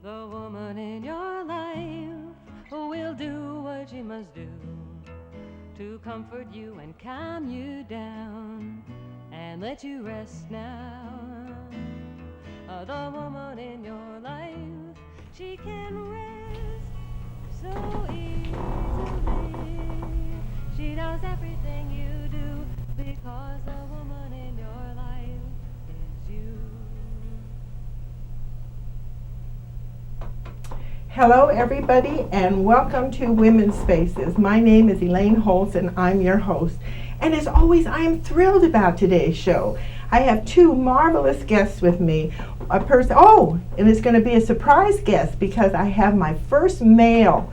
The woman in your life will do what she must do to comfort you and calm you down and let you rest now. The woman in your life, she can rest so easily. She knows everything you do because the woman in your life is you. Hello everybody and welcome to Women's Spaces. My name is Elaine Holtz and I'm your host. And as always, I am thrilled about today's show. I have two marvelous guests with me. And it's going to be a surprise guest because I have my first male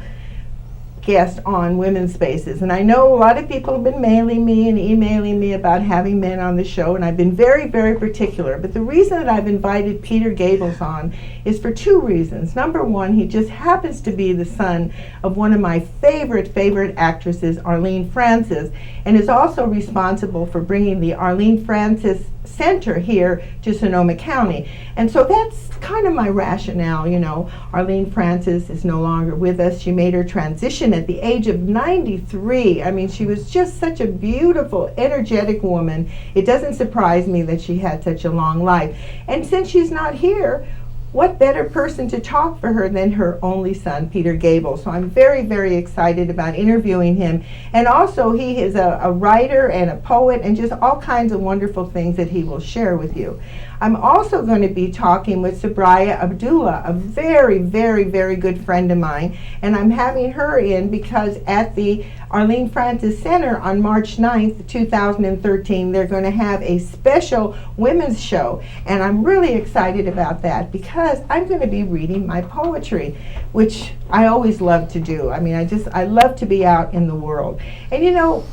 guest on Women's Spaces. And I know a lot of people have been mailing me and emailing me about having men on the show, and I've been very, very particular. But the reason that I've invited Peter Gabel on is for two reasons. Number one, he just happens to be the son of one of my favorite actresses, Arlene Francis, and is also responsible for bringing the Arlene Francis Center here to Sonoma County. And so that's kind of my rationale, you know. Arlene Francis is no longer with us. She made her transition at the age of 93. I mean, she was just such a beautiful, energetic woman. It doesn't surprise me that she had such a long life. And since she's not here, what better person to talk for her than her only son, Peter Gabel. So I'm very, very excited about interviewing him. And also, he is a writer and a poet and just all kinds of wonderful things that he will share with you. I'm also going to be talking with Sabriyyah Abdullahon, a very, very, very good friend of mine. And I'm having her in because at the Arlene Francis Center on March 9th, 2013, they're going to have a special women's show. And I'm really excited about that because I'm going to be reading my poetry, which I always love to do. I mean, I love to be out in the world. And you know,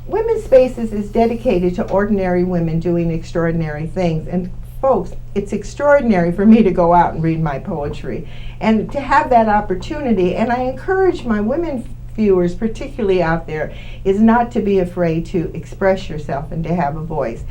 Women's Spaces is dedicated to ordinary women doing extraordinary things. And folks, it's extraordinary for me to go out and read my poetry and to have that opportunity. And I encourage my women viewers, particularly out there, is not to be afraid to express yourself and to have a voice.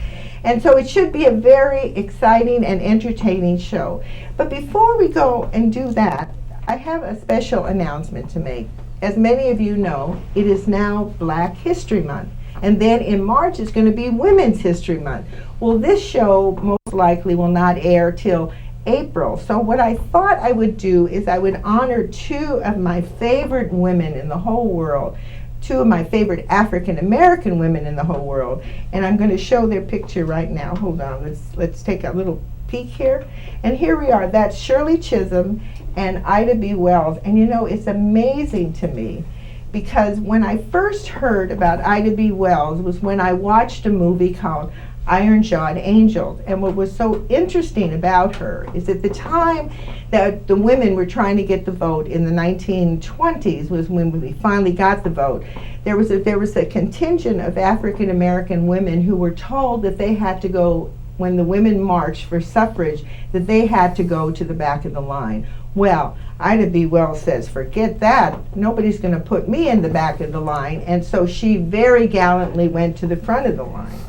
And so it should be a very exciting and entertaining show. But before we go and do that, I have a special announcement to make. As many of you know, it is now Black History Month. And then in March, it's going to be Women's History Month. Well, this show most likely will not air till April. So what I thought I would do is I would honor two of my favorite women in the whole world, two of my favorite African American women in the whole world. And I'm going to show their picture right now. Hold on, let's take a little peek here. And here we are. That's Shirley Chisholm and Ida B. Wells. And you know, it's amazing to me because when I first heard about Ida B. Wells was when I watched a movie called Iron-Jawed Angels. And what was so interesting about her is at the time that the women were trying to get the vote in the 1920s was when we finally got the vote. There was a contingent of African American women who were told that they had to go, when the women marched for suffrage, that they had to go to the back of the line. Well, Ida B. Wells says, forget that. Nobody's going to put me in the back of the line. And so she very gallantly went to the front of the line.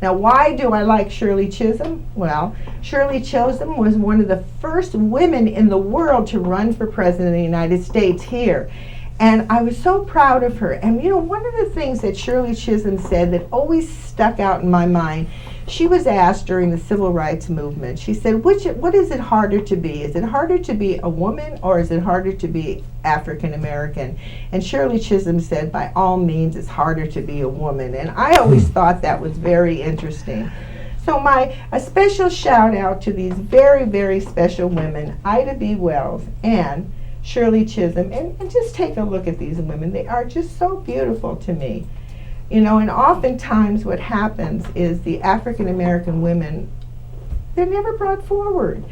Now, why do I like Shirley Chisholm? Well, Shirley Chisholm was one of the first women in the world to run for president of the United States here. And I was so proud of her. And you know, one of the things that Shirley Chisholm said that always stuck out in my mind, she was asked during the Civil Rights Movement, she said, what is it harder to be? Is it harder to be a woman or is it harder to be African American? And Shirley Chisholm said, by all means, it's harder to be a woman. And I always thought that was very interesting. So a special shout out to these very, very special women, Ida B. Wells and Shirley Chisholm. And just take a look at these women. They are just so beautiful to me. You know, and oftentimes what happens is the African American women, they're never brought forward.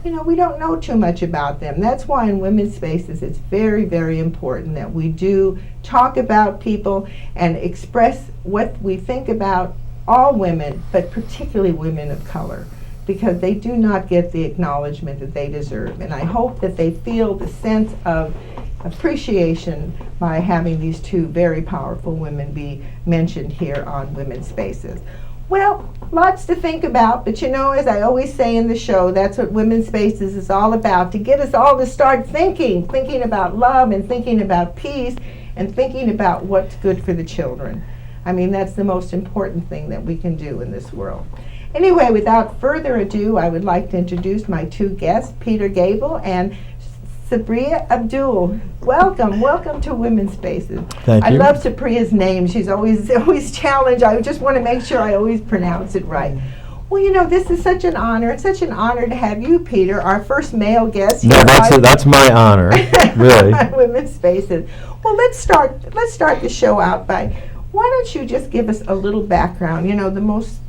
You know, we don't know too much about them. That's why in Women's Spaces it's very, very important that we do talk about people and express what we think about all women, but particularly women of color, because they do not get the acknowledgement that they deserve. And I hope that they feel the sense of appreciation by having these two very powerful women be mentioned here on Women's Spaces. Well, lots to think about, but you know, as I always say in the show, that's what Women's Spaces is all about, to get us all to start thinking about love and thinking about peace and thinking about what's good for the children. I mean, that's the most important thing that we can do in this world. Anyway, without further ado, I would like to introduce my two guests, Peter Gabel and Sabriyyah Abdullahon. Welcome to Women's Spaces. Thank you. I love Sabriyyah's name. She's always challenged. I just want to make sure I always pronounce it right. Well, you know, this is such an honor. It's such an honor to have you, Peter, our first male guest. No, that's my honor, really. Women's Spaces. Well, let's start the show out by, why don't you just give us a little background? You know, the most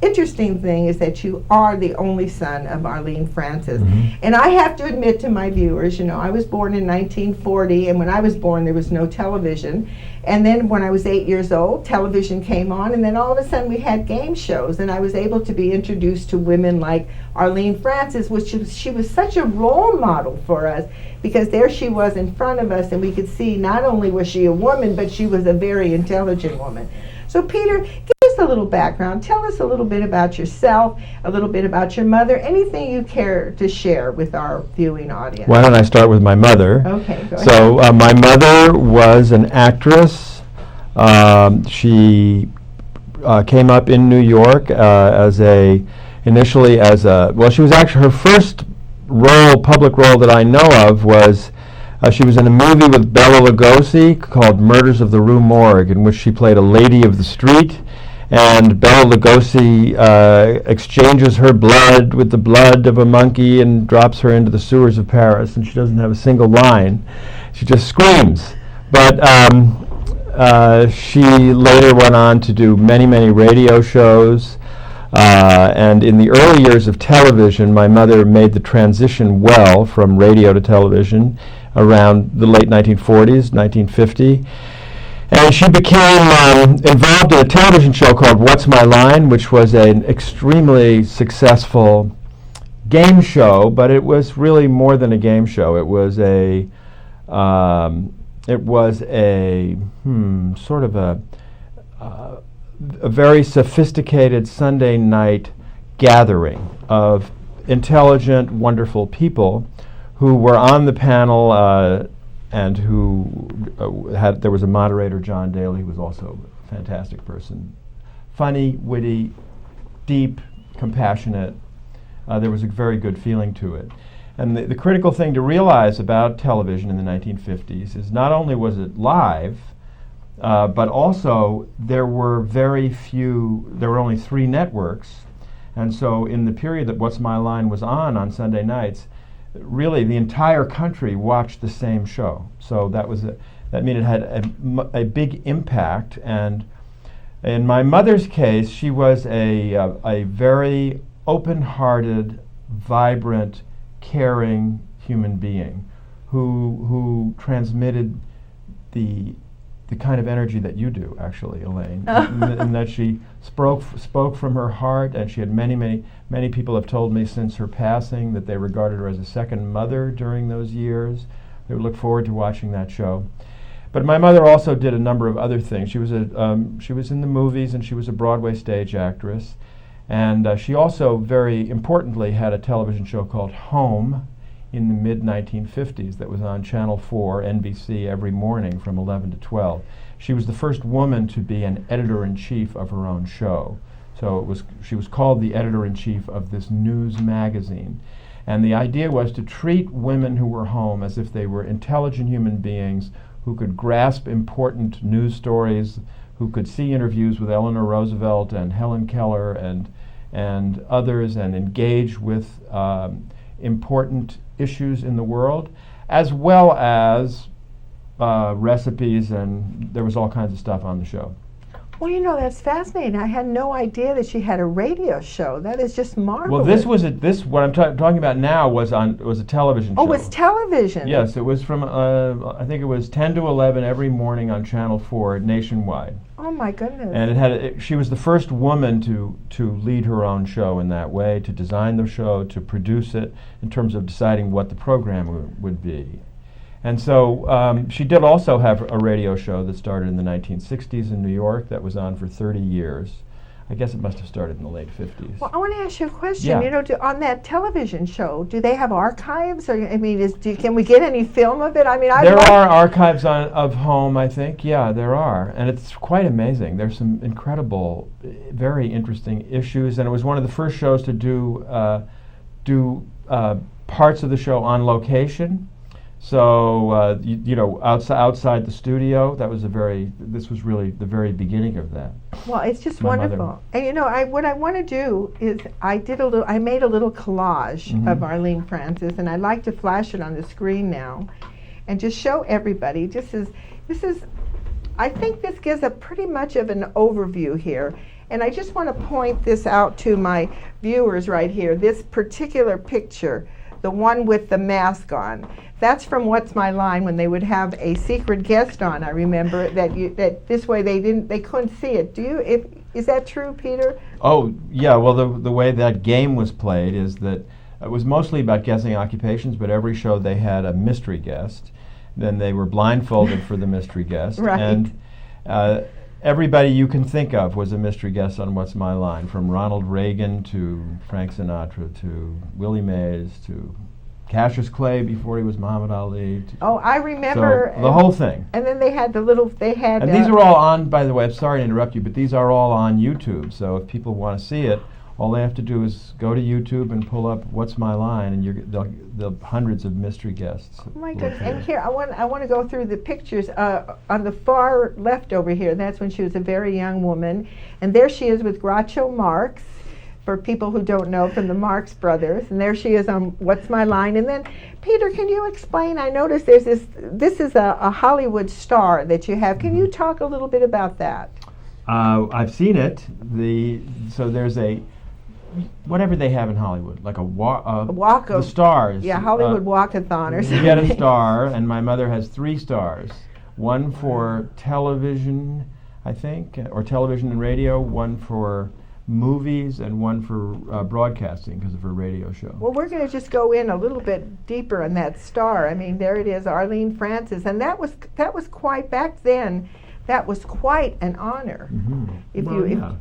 interesting thing is that you are the only son of Arlene Francis. Mm-hmm. And I have to admit to my viewers, you know, I was born in 1940, and when I was born there was no television. And then when I was 8 years old, television came on, and then all of a sudden we had game shows, and I was able to be introduced to women like Arlene Francis, which she was such a role model for us, because there she was in front of us, and we could see not only was she a woman, but she was a very intelligent woman. So Peter, give us a little background. Tell us a little bit about yourself, a little bit about your mother, anything you care to share with our viewing audience. Why don't I start with my mother? Okay, go ahead. So my mother was an actress. She came up in New York initially as a, well, she was actually, her first public role that I know of was, she was in a movie with Bela Lugosi called Murders of the Rue Morgue, in which she played a lady of the street, and Bela Lugosi exchanges her blood with the blood of a monkey and drops her into the sewers of Paris, and she doesn't have a single line. She just screams. But she later went on to do many, many radio shows. And in the early years of television, my mother made the transition well from radio to television around the late 1940s, 1950. And she became involved in a television show called What's My Line, which was an extremely successful game show, but it was really more than a game show. It was a sort of a very sophisticated Sunday night gathering of intelligent, wonderful people who were on the panel and who there was a moderator, John Daly, who was also a fantastic person. Funny, witty, deep, compassionate. There was a very good feeling to it. And the critical thing to realize about television in the 1950s is not only was it live, but also there were only 3 networks. And so in the period that What's My Line was on Sunday nights, really the entire country watched the same show. So that meant it had a big impact. And in my mother's case, she was a very open-hearted, vibrant, caring human being who transmitted the kind of energy that you do, actually, Elaine, and that she spoke from her heart, and she had many people have told me since her passing that they regarded her as a second mother during those years. They would look forward to watching that show. But my mother also did a number of other things. She was in the movies, and she was a Broadway stage actress, and she also, very importantly, had a television show called Home in the mid-1950s that was on Channel 4, NBC, every morning from 11 to 12. She was the first woman to be an editor-in-chief of her own show. So she was called the editor-in-chief of this news magazine. And the idea was to treat women who were home as if they were intelligent human beings who could grasp important news stories, who could see interviews with Eleanor Roosevelt and Helen Keller and others, and engage with important issues in the world, as well as recipes, and there was all kinds of stuff on the show. Well, you know, that's fascinating. I had no idea that she had a radio show. That is just marvelous. Well, what I'm talking about now was a television show. Oh, it's television. Yes, it was from I think it was 10 to 11 every morning on Channel 4 nationwide. Oh my goodness. And she was the first woman to lead her own show in that way, to design the show, to produce it, in terms of deciding what the program would be. And so she did also have a radio show that started in the 1960s in New York that was on for 30 years. I guess it must have started in the late 50s. Well, I want to ask you a question. Yeah. You know, on that television show, do they have archives? Or I mean, can we get any film of it? I mean, There are archives of home, I think. Yeah, there are, and it's quite amazing. There's some incredible, very interesting issues, and it was one of the first shows to do parts of the show on location. So you know, outside the studio. This was really the very beginning of that. Well, it's just My wonderful. mother. And you know, what I want to do is I made a little collage of Arlene Francis, and I'd like to flash it on the screen now, and just show everybody. This is. I think this gives a pretty much of an overview here. And I just want to point this out to my viewers right here. This particular picture, the one with the mask on, that's from What's My Line when they would have a secret guest on. I remember that this way they couldn't see it. Is that true, Peter? Oh yeah. Well, the way that game was played is that it was mostly about guessing occupations, but every show they had a mystery guest. Then they were blindfolded for the mystery guest, Right. and everybody you can think of was a mystery guest on What's My Line, from Ronald Reagan to Frank Sinatra to Willie Mays to Cassius Clay before he was Muhammad Ali. Oh, I remember. So the whole thing. And then they had And these are all on, by the way, I'm sorry to interrupt you, but these are all on YouTube. So if people want to see it, all they have to do is go to YouTube and pull up What's My Line, and they'll hundreds of mystery guests. Oh my goodness! And here I want to go through the pictures on the far left over here. That's when she was a very young woman, and there she is with Groucho Marx. For people who don't know, from the Marx Brothers, and there she is on What's My Line. And then, Peter, can you explain? I noticed there's this is a Hollywood star that you have. Can you talk a little bit about that? I've seen it. So there's whatever they have in Hollywood, like a walk of the stars. Yeah, Hollywood walkathon or something. You get a star, and my mother has 3 stars. One for television, I think, or television and radio. One for movies, and one for broadcasting because of her radio show. Well, we're going to just go in a little bit deeper on that star. I mean, there it is, Arlene Francis, and that was quite back then. That was quite an honor. Yeah.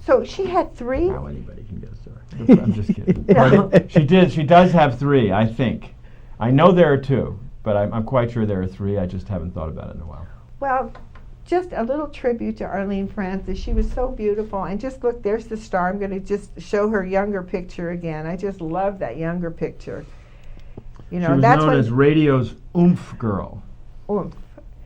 So she had 3. Now anybody can get a star. I'm just kidding. No. She does have 3, I think. I know there are 2, but I'm quite sure there are 3. I just haven't thought about it in a while. Well, just a little tribute to Arlene Francis. She was so beautiful. And just look, there's the star. I'm going to just show her younger picture again. I just love that younger picture. You know, she was that's known as radio's oomph girl. Oomph.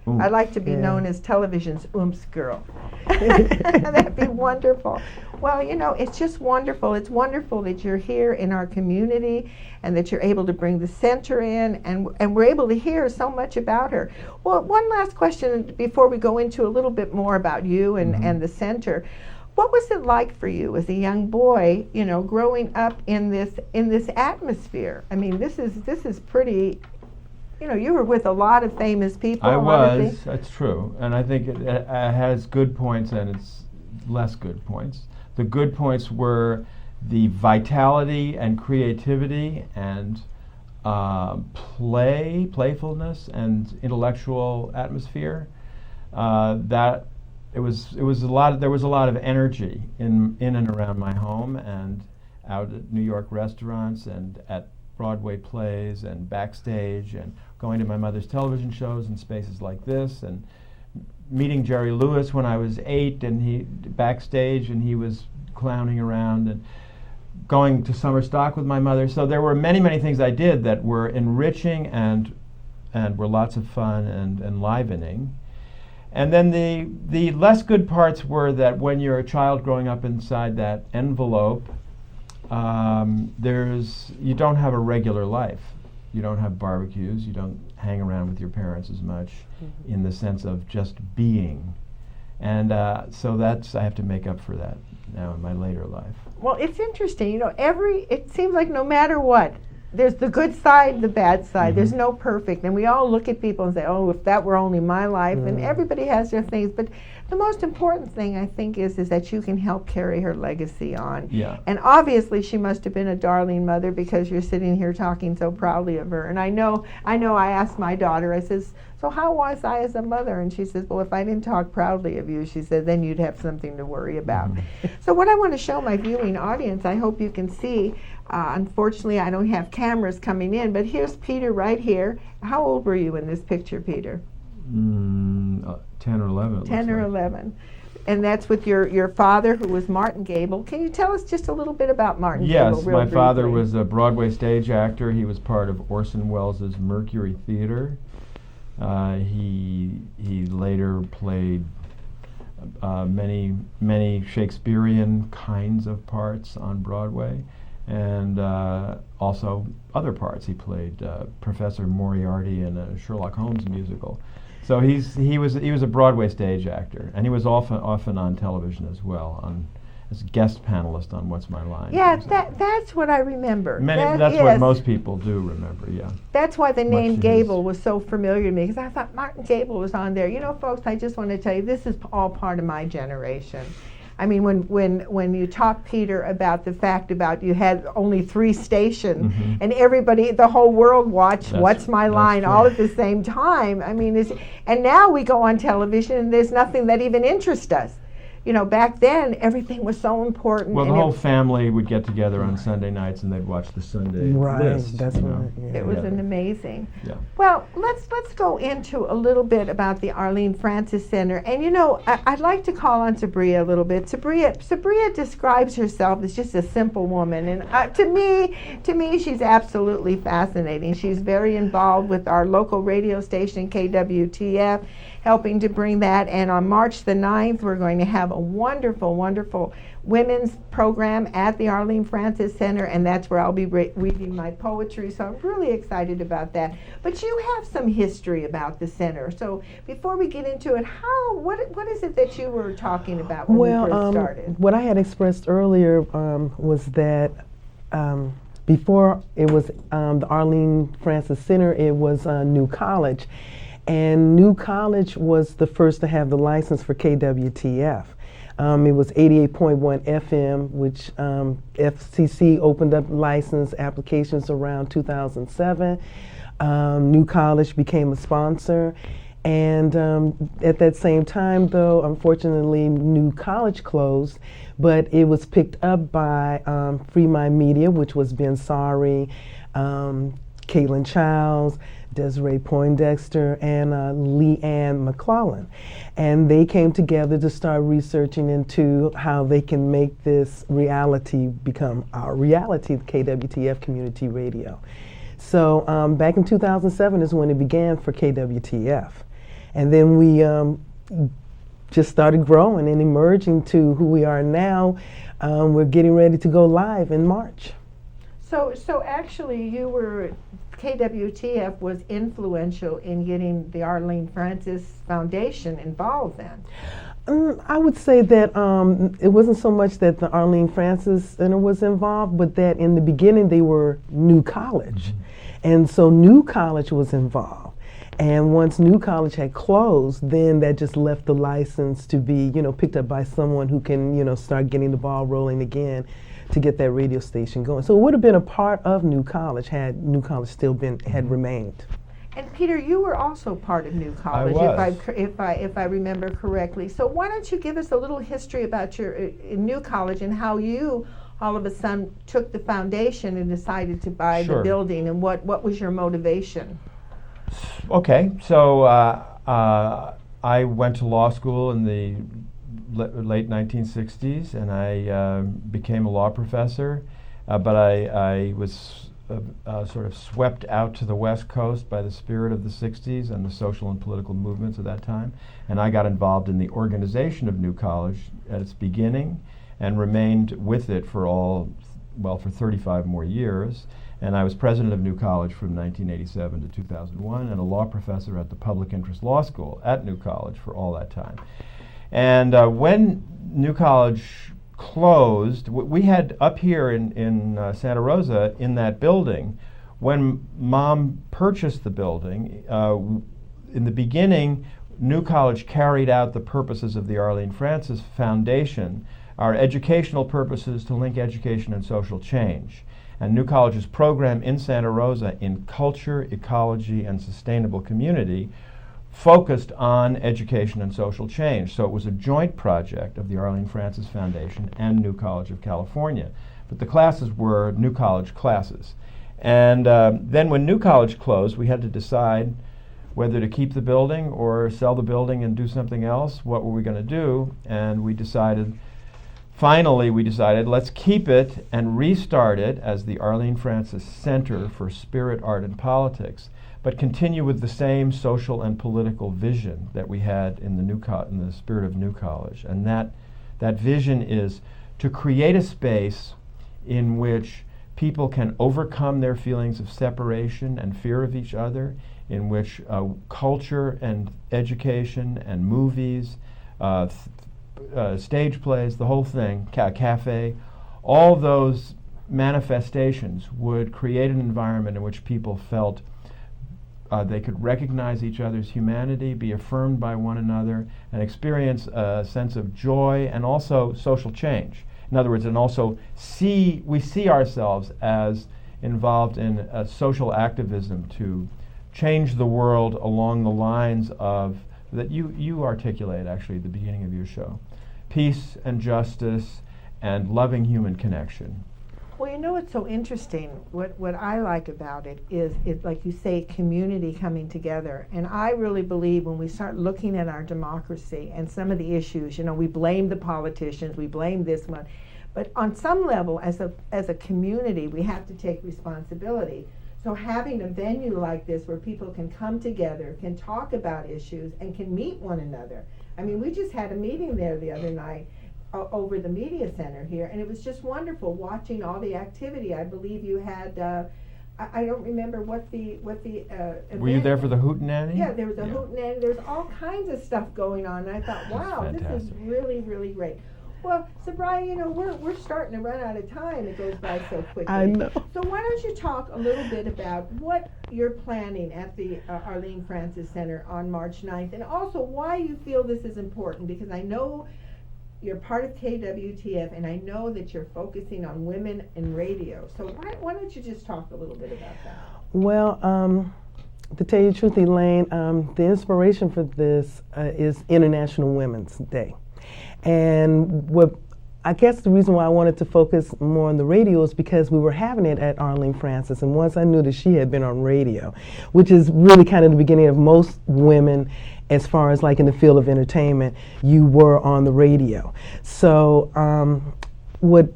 Oomph. I'd like to be known as television's oomph girl. That'd be wonderful. Well, you know, it's just wonderful. It's wonderful that you're here in our community and that you're able to bring the center in, and we're able to hear so much about her. Well, one last question before we go into a little bit more about you and the center. What was it like for you as a young boy, you know, growing up in this atmosphere? I mean, this is pretty. You know, you were with a lot of famous people. I was. That's true, and I think it has good points and it's less good points. The good points were the vitality and creativity and playfulness and intellectual atmosphere. That it was a lot. There was a lot of energy in and around my home and out at New York restaurants and at Broadway plays and backstage, and going to my mother's television shows in spaces like this, and meeting Jerry Lewis when I was 8, and he backstage, and he was clowning around, and going to summer stock with my mother. So there were many, many things I did that were enriching and were lots of fun and enlivening. And then the less good parts were that when you're a child growing up inside that envelope, you don't have a regular life. You don't have barbecues. You don't hang around with your parents as much in the sense of just being. And so I have to make up for that now in my later life. Well, it's interesting. You know, it seems like no matter what, there's the good side, the bad side. There's no perfect. And we all look at people and say, oh, if that were only my life. And everybody has their things. But the most important thing I think is that you can help carry her legacy on. Yeah. And obviously she must have been a darling mother because you're sitting here talking so proudly of her. And I know I asked my daughter, I says, so how was I as a mother? And she says, well, if I didn't talk proudly of you, she said, then you'd have something to worry about. So what I want to show my viewing audience, I hope you can see, unfortunately I don't have cameras coming in, but here's Peter right here. How old were you in this picture, Peter? 10 or 11. 10 or 11. And that's with your father, who was Martin Gabel. Can you tell us just a little bit about Martin Gabel? Yes, my father was a Broadway stage actor. He was part of Orson Welles' Mercury Theater. He later played many Shakespearean kinds of parts on Broadway, and also other parts. He played Professor Moriarty in a Sherlock Holmes musical. So he was a Broadway stage actor, and he was often on television as well, as a guest panelist on What's My Line. Yeah, that's what I remember. That's what most people do remember, yeah. That's why the name Gabel was so familiar to me, because I thought Martin Gabel was on there. You know, folks, I just want to tell you, this is all part of my generation. I mean, when you talk, Peter, about the fact about you had only 3 stations, and everybody, the whole world watched What's My Line true. all at the same time. I mean, and now we go on television and there's nothing that even interests us. You know, back then everything was so important. Well, the whole family would get together on Sunday nights and they'd watch the Sunday list. That's right. It was an amazing. Yeah. Well, let's go into a little bit about the Arlene Francis Center. And you know, I'd like to call on Sabriyyah a little bit. Sabriyyah describes herself as just a simple woman, and to me, she's absolutely fascinating. She's very involved with our local radio station, KWTF, helping to bring that. And on March the 9th, we're going to have a wonderful, wonderful women's program at the Arlene Francis Center, and that's where I'll be reading my poetry, so I'm really excited about that. But you have some history about the center, so before we get into it, what is it that you were talking about when we first started? What I had expressed earlier was that before it was the Arlene Francis Center, it was New College, and New College was the first to have the license for KWTF. It was 88.1 FM, which FCC opened up license applications around 2007. New College became a sponsor. And at that same time, though, unfortunately, New College closed, but it was picked up by Free Mind Media, which was Ben Sari, Caitlin Childs, Desiree Poindexter, and Leanne McClellan. And they came together to start researching into how they can make this reality become our reality, KWTF Community Radio. So back in 2007 is when it began for KWTF. And then we just started growing and emerging to who we are now. We're getting ready to go live in March. So actually KWTF was influential in getting the Arlene Francis Foundation involved then. I would say that it wasn't so much that the Arlene Francis Center was involved, but that in the beginning they were New College. And so New College was involved. And once New College had closed, then that just left the license to be, picked up by someone who can, start getting the ball rolling again to get that radio station going. So it would have been a part of New College had New College still had remained. And Peter, you were also part of New College, I was. if I remember correctly. So why don't you give us a little history about your New College and how you all of a sudden took the foundation and decided to buy the building, and what was your motivation? Okay, so I went to law school in the late 1960s, and I became a law professor, but I was sort of swept out to the West Coast by the spirit of the 60s and the social and political movements of that time, and I got involved in the organization of New College at its beginning and remained with it for 35 more years. And I was president of New College from 1987 to 2001 and a law professor at the Public Interest Law School at New College for all that time. And when New College closed, we had up here in Santa Rosa in that building, when Mom purchased the building, in the beginning New College carried out the purposes of the Arlene Francis Foundation, our educational purposes to link education and social change. And New College's program in Santa Rosa in culture, ecology, and sustainable community focused on education and social change. So it was a joint project of the Arlene Francis Foundation and New College of California. But the classes were New College classes. And then when New College closed, we had to decide whether to keep the building or sell the building and do something else. What were we going to do? And finally we decided, let's keep it and restart it as the Arlene Francis Center for Spirit, Art, and Politics, but continue with the same social and political vision that we had in the spirit of New College. And that vision is to create a space in which people can overcome their feelings of separation and fear of each other, in which culture and education and movies, stage plays, the whole thing, cafe, all those manifestations would create an environment in which people felt they could recognize each other's humanity, be affirmed by one another, and experience a sense of joy and also social change. In other words, and also we see ourselves as involved in social activism to change the world along the lines of that you articulate actually at the beginning of your show. Peace and justice and loving human connection. Well, you know what's so interesting? What I like about it is, like you say, community coming together. And I really believe when we start looking at our democracy and some of the issues, we blame the politicians, we blame this one. But on some level, as a community, we have to take responsibility. So having a venue like this where people can come together, can talk about issues, and can meet one another. I mean, we just had a meeting there the other night over the media center here, and it was just wonderful watching all the activity. I believe you had, I don't remember what the event. Were you there for the Hootenanny? Yeah, there was a Hootenanny. There was all kinds of stuff going on, and I thought, wow, this is really, really great. Well, Sabriyyah, we're starting to run out of time. It goes by so quickly. I know. So why don't you talk a little bit about what you're planning at the Arlene Francis Center on March 9th, and also why you feel this is important, because I know you're part of KWTF, and I know that you're focusing on women in radio. So why don't you just talk a little bit about that? Well, to tell you the truth, Elaine, the inspiration for this is International Women's Day. And I guess the reason why I wanted to focus more on the radio is because we were having it at Arlene Francis, and once I knew that she had been on radio, which is really kind of the beginning of most women as far as like in the field of entertainment, you were on the radio. So what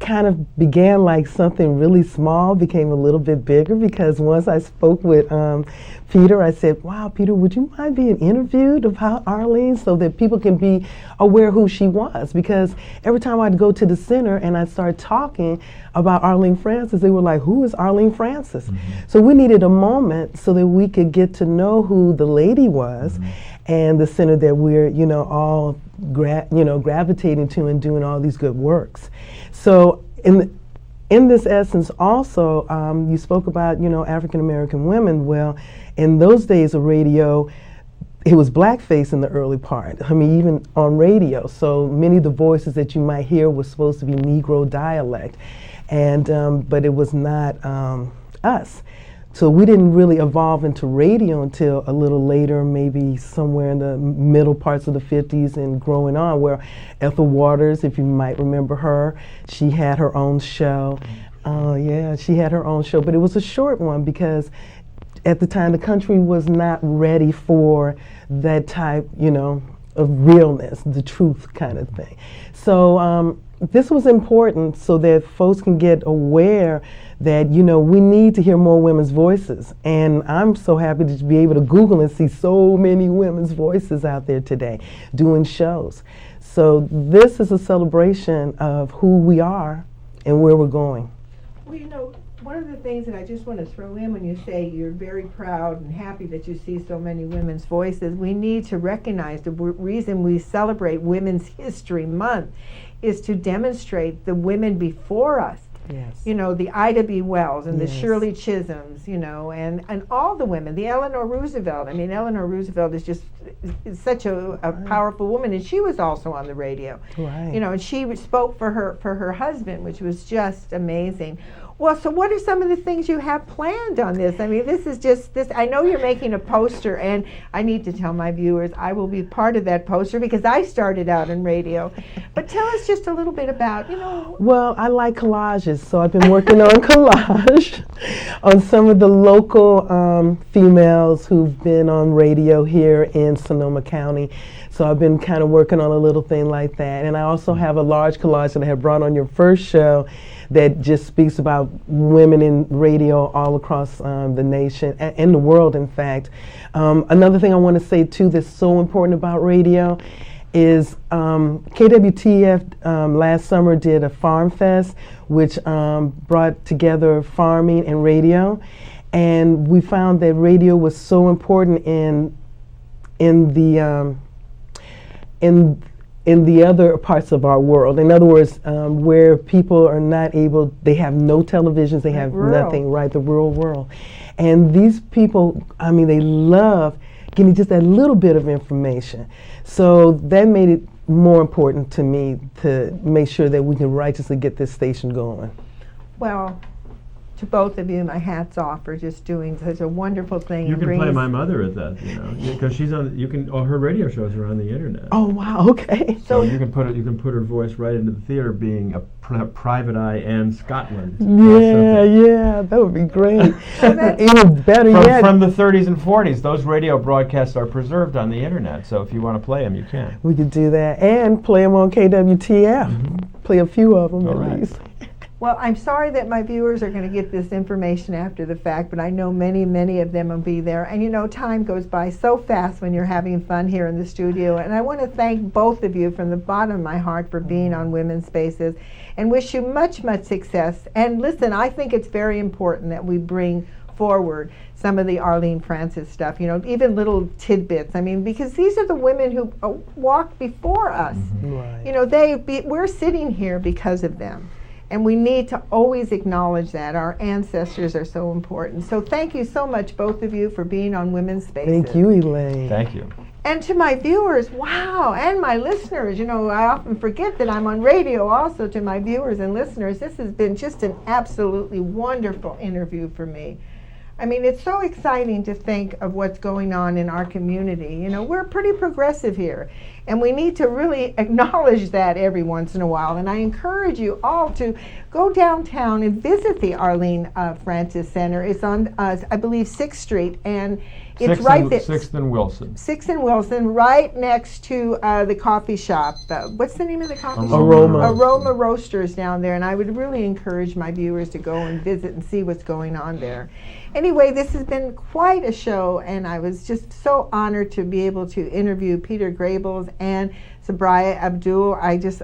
kind of began like something really small became a little bit bigger, because once I spoke with Peter, I said, wow, Peter, would you mind being interviewed about Arlene so that people can be aware who she was? Because every time I'd go to the center and I'd start talking about Arlene Francis, they were like, who is Arlene Francis? Mm-hmm. So we needed a moment so that we could get to know who the lady was, mm-hmm. and the center that we're, all gravitating to and doing all these good works. So in this essence also, you spoke about, African American women. Well, in those days of radio, it was blackface in the early part. I mean, even on radio. So many of the voices that you might hear was supposed to be Negro dialect, and but it was not us. So we didn't really evolve into radio until a little later, maybe somewhere in the middle parts of the 50s and growing on, where Ethel Waters, if you might remember her, she had her own show. She had her own show, but it was a short one because at the time the country was not ready for that type, of realness, the truth kind of thing. So this was important so that folks can get aware that, we need to hear more women's voices. And I'm so happy to be able to Google and see so many women's voices out there today doing shows. So this is a celebration of who we are and where we're going. Well, one of the things that I just want to throw in when you say you're very proud and happy that you see so many women's voices, we need to recognize the reason we celebrate Women's History Month is to demonstrate the women before us Yes. You know, the Ida B. Wells and the Yes. Shirley Chisholms, you know, and all the women, the Eleanor Roosevelt. I mean, Eleanor Roosevelt is just is such a powerful woman, and she was also on the radio. Right. You know, and she spoke for her husband, which was just amazing. Well, so what are some of the things you have planned on this? I mean, this is just this. I know you're making a poster, and I need to tell my viewers I will be part of that poster because I started out in radio. But tell us just a little bit about, you know. Well, I like collages, so I've been working on collage on some of the local females who've been on radio here in Sonoma County. So I've been kind of working on a little thing like that. And I also have a large collage that I have brought on your first show that just speaks about women in radio all across the nation and the world, in fact. Another thing I want to say, too, that's so important about radio is KWTF last summer did a Farm Fest, which brought together farming and radio. And we found that radio was so important in the other parts of our world. In other words, where people are not able, they have no televisions, they have nothing, right, the rural world. And these people, I mean, they love getting just that little bit of information. So that made it more important to me to make sure that we can righteously get this station going. Well, to both of you, my hat's off for just doing such a wonderful thing. You can play my mother at that, you know, because she's on. You can. Her radio shows are on the internet. Oh wow! Okay. So you can put it. You can put her voice right into the theater, being a private eye and Scotland. Yeah, that would be great. Even better yet. From the 30s and 40s, those radio broadcasts are preserved on the internet. So if you want to play them, you can. We could do that and play them on KWTF. Play a few of them at least. Well, I'm sorry that my viewers are going to get this information after the fact, but I know many, many of them will be there. And you know, time goes by so fast when you're having fun here in the studio. And I want to thank both of you from the bottom of my heart for being on Women's Spaces and wish you much, much success. And listen, I think it's very important that we bring forward some of the Arlene Francis stuff, you know, even little tidbits. I mean, because these are the women who walked before us. Right. You know, we're sitting here because of them. And we need to always acknowledge that. Our ancestors are so important. So thank you so much, both of you, for being on Women's Spaces. Thank you, Elaine. Thank you. And to my viewers, wow, and my listeners, you know, I often forget that I'm on radio also. To my viewers and listeners, this has been just an absolutely wonderful interview for me. I mean, it's so exciting to think of what's going on in our community. You know, we're pretty progressive here, and we need to really acknowledge that every once in a while. And I encourage you all to go downtown and visit the Arlene Francis Center. It's on, I believe, 6th Street, and it's right there. 6th and Wilson. 6th and Wilson, right next to the coffee shop. What's the name of the coffee shop? Aroma Roasters down there. And I would really encourage my viewers to go and visit and see what's going on there. Anyway, this has been quite a show, and I was just so honored to be able to interview Peter Gabel and Sabriyyah Abdullahon.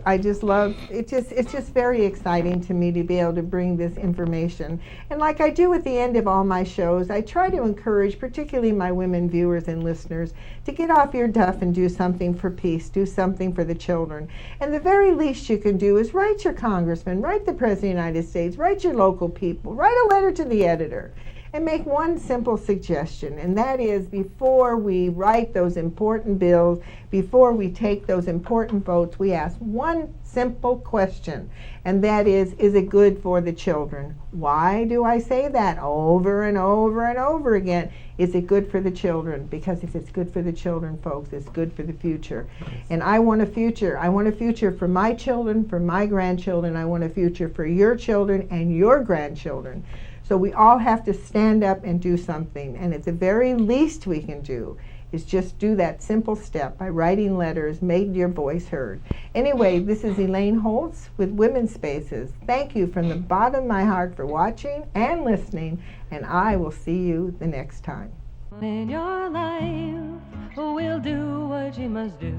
I just love it. It's just very exciting to me to be able to bring this information. And like I do at the end of all my shows, I try to encourage, particularly my women viewers and listeners, to get off your duff and do something for peace, do something for the children. And the very least you can do is write your congressman, write the President of the United States, write your local people, write a letter to the editor. And make one simple suggestion, and that is, before we write those important bills, before we take those important votes, we ask one simple question, and that is it good for the children? Why do I say that over and over and over again? Is it good for the children? Because if it's good for the children, folks, it's good for the future. And I want a future. I want a future for my children, for my grandchildren. I want a future for your children and your grandchildren. So we all have to stand up and do something. And at the very least we can do is just do that simple step by writing letters, make your voice heard. Anyway, this is Elaine Holtz with Women's Spaces. Thank you from the bottom of my heart for watching and listening, and I will see you the next time. In your life, we'll do what you must do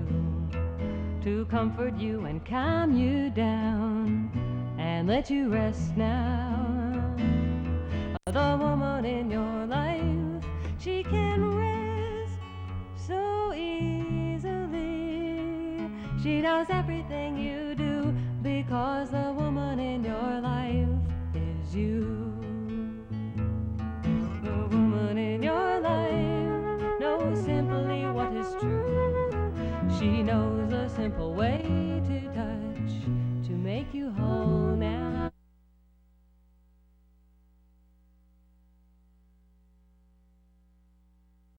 to comfort you and calm you down and let you rest now. The woman in your life, she can rest so easily. She knows everything you do because the woman in your life loves you. The woman in your life knows simply what is true. She knows a simple way to touch to make you whole now.